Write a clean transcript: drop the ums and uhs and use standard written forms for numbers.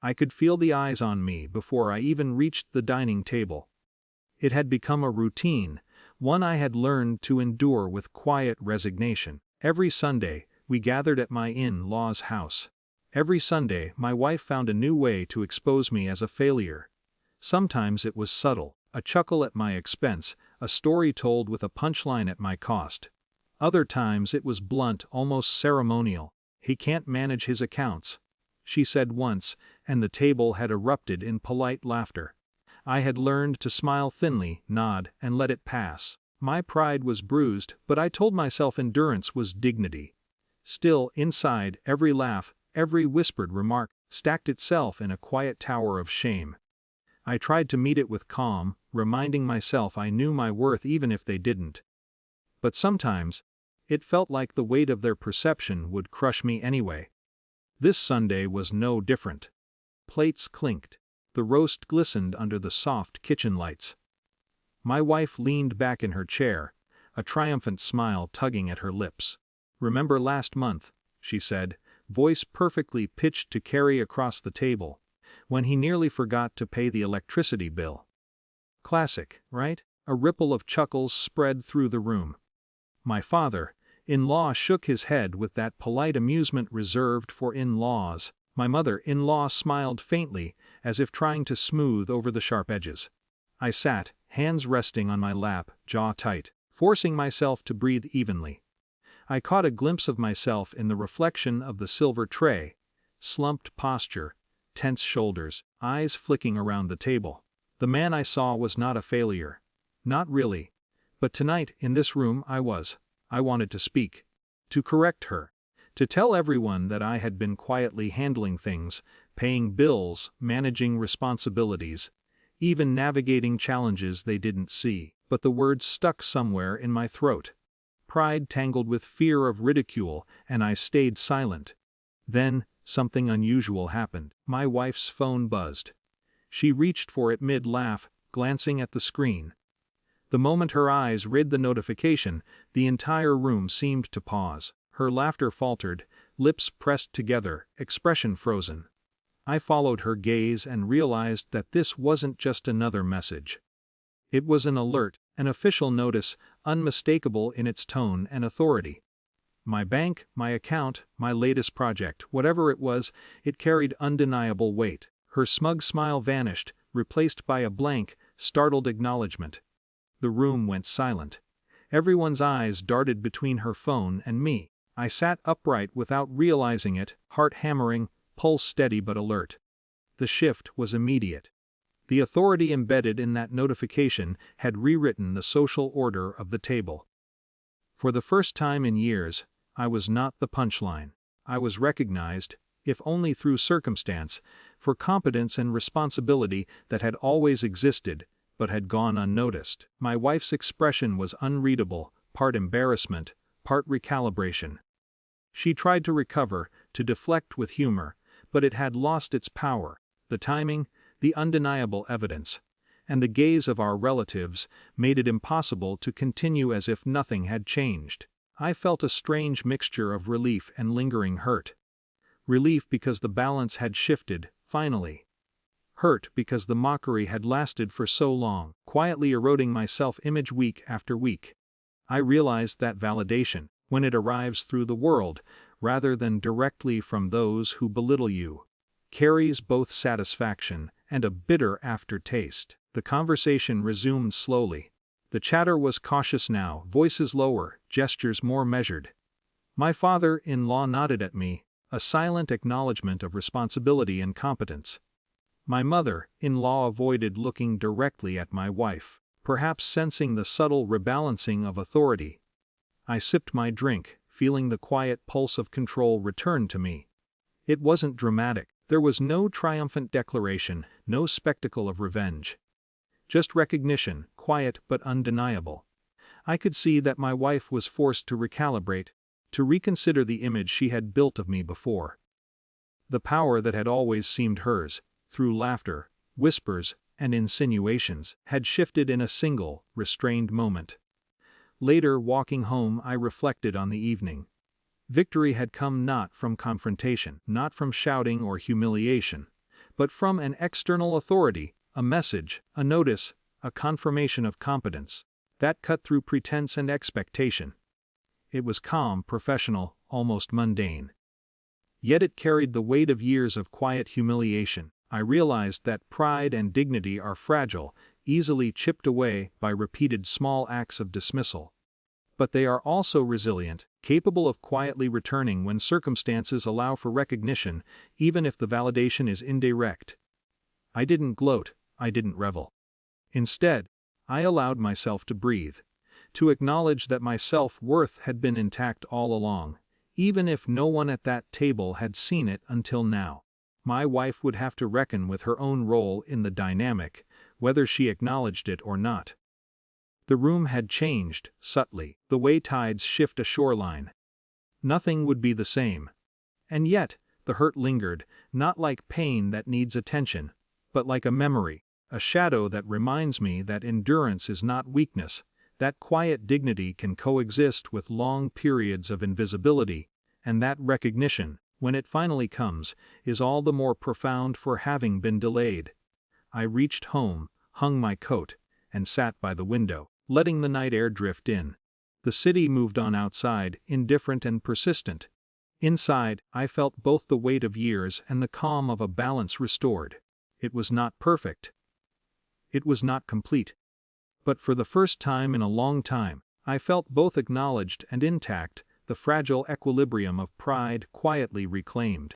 I could feel the eyes on me before I even reached the dining table. It had become a routine, one I had learned to endure with quiet resignation. Every Sunday, we gathered at my in-laws' house. Every Sunday, my wife found a new way to expose me as a failure. Sometimes it was subtle, a chuckle at my expense, a story told with a punchline at my cost. Other times it was blunt, almost ceremonial. "He can't manage his accounts," she said once, and the table had erupted in polite laughter. I had learned to smile thinly, nod, and let it pass. My pride was bruised, but I told myself endurance was dignity. Still, inside, every laugh, every whispered remark, stacked itself in a quiet tower of shame. I tried to meet it with calm, reminding myself I knew my worth even if they didn't. But sometimes, it felt like the weight of their perception would crush me anyway. This Sunday was no different. Plates clinked. The roast glistened under the soft kitchen lights. My wife leaned back in her chair, a triumphant smile tugging at her lips. "Remember last month," she said, voice perfectly pitched to carry across the table, "when he nearly forgot to pay the electricity bill?" Classic, right? A ripple of chuckles spread through the room. My father-in-law shook his head with that polite amusement reserved for in-laws. My mother-in-law smiled faintly, as if trying to smooth over the sharp edges. I sat, hands resting on my lap, jaw tight, forcing myself to breathe evenly. I caught a glimpse of myself in the reflection of the silver tray, slumped posture, tense shoulders, eyes flicking around the table. The man I saw was not a failure. Not really. But tonight, in this room, I was. I wanted to speak. To correct her. To tell everyone that I had been quietly handling things, paying bills, managing responsibilities, even navigating challenges they didn't see. But the words stuck somewhere in my throat. Pride tangled with fear of ridicule, and I stayed silent. Then, something unusual happened. My wife's phone buzzed. She reached for it mid-laugh, glancing at the screen. The moment her eyes read the notification, the entire room seemed to pause. Her laughter faltered, lips pressed together, expression frozen. I followed her gaze and realized that this wasn't just another message. It was an alert, an official notice, unmistakable in its tone and authority. My bank, my account, my latest project, whatever it was, it carried undeniable weight. Her smug smile vanished, replaced by a blank, startled acknowledgement. The room went silent. Everyone's eyes darted between her phone and me. I sat upright without realizing it, heart hammering, pulse steady but alert. The shift was immediate. The authority embedded in that notification had rewritten the social order of the table. For the first time in years, I was not the punchline. I was recognized, if only through circumstance, for competence and responsibility that had always existed, but had gone unnoticed. My wife's expression was unreadable, part embarrassment, part recalibration. She tried to recover, to deflect with humor, but it had lost its power. The timing, the undeniable evidence, and the gaze of our relatives made it impossible to continue as if nothing had changed. I felt a strange mixture of relief and lingering hurt. Relief because the balance had shifted, finally. Hurt because the mockery had lasted for so long, quietly eroding my self-image week after week. I realized that validation, when it arrives through the world, rather than directly from those who belittle you, carries both satisfaction and a bitter aftertaste. The conversation resumed slowly. The chatter was cautious now, voices lower, gestures more measured. My father-in-law nodded at me, a silent acknowledgement of responsibility and competence. My mother-in-law avoided looking directly at my wife, perhaps sensing the subtle rebalancing of authority. I sipped my drink, feeling the quiet pulse of control return to me. It wasn't dramatic. There was no triumphant declaration, no spectacle of revenge. Just recognition, quiet but undeniable. I could see that my wife was forced to recalibrate, to reconsider the image she had built of me before. The power that had always seemed hers, through laughter, whispers, and insinuations, had shifted in a single, restrained moment. Later, walking home, I reflected on the evening. Victory had come not from confrontation, not from shouting or humiliation, but from an external authority, a message, a notice, a confirmation of competence. That cut through pretense and expectation. It was calm, professional, almost mundane. Yet it carried the weight of years of quiet humiliation. I realized that pride and dignity are fragile, easily chipped away by repeated small acts of dismissal. But they are also resilient, capable of quietly returning when circumstances allow for recognition, even if the validation is indirect. I didn't gloat, I didn't revel. Instead, I allowed myself to breathe, to acknowledge that my self-worth had been intact all along, even if no one at that table had seen it until now. My wife would have to reckon with her own role in the dynamic, whether she acknowledged it or not. The room had changed, subtly, the way tides shift a shoreline. Nothing would be the same. And yet, the hurt lingered, not like pain that needs attention, but like a memory, a shadow that reminds me that endurance is not weakness, that quiet dignity can coexist with long periods of invisibility, and that recognition, when it finally comes, is all the more profound for having been delayed. I reached home, hung my coat, and sat by the window, letting the night air drift in. The city moved on outside, indifferent and persistent. Inside, I felt both the weight of years and the calm of a balance restored. It was not perfect. It was not complete. But for the first time in a long time, I felt both acknowledged and intact, the fragile equilibrium of pride quietly reclaimed.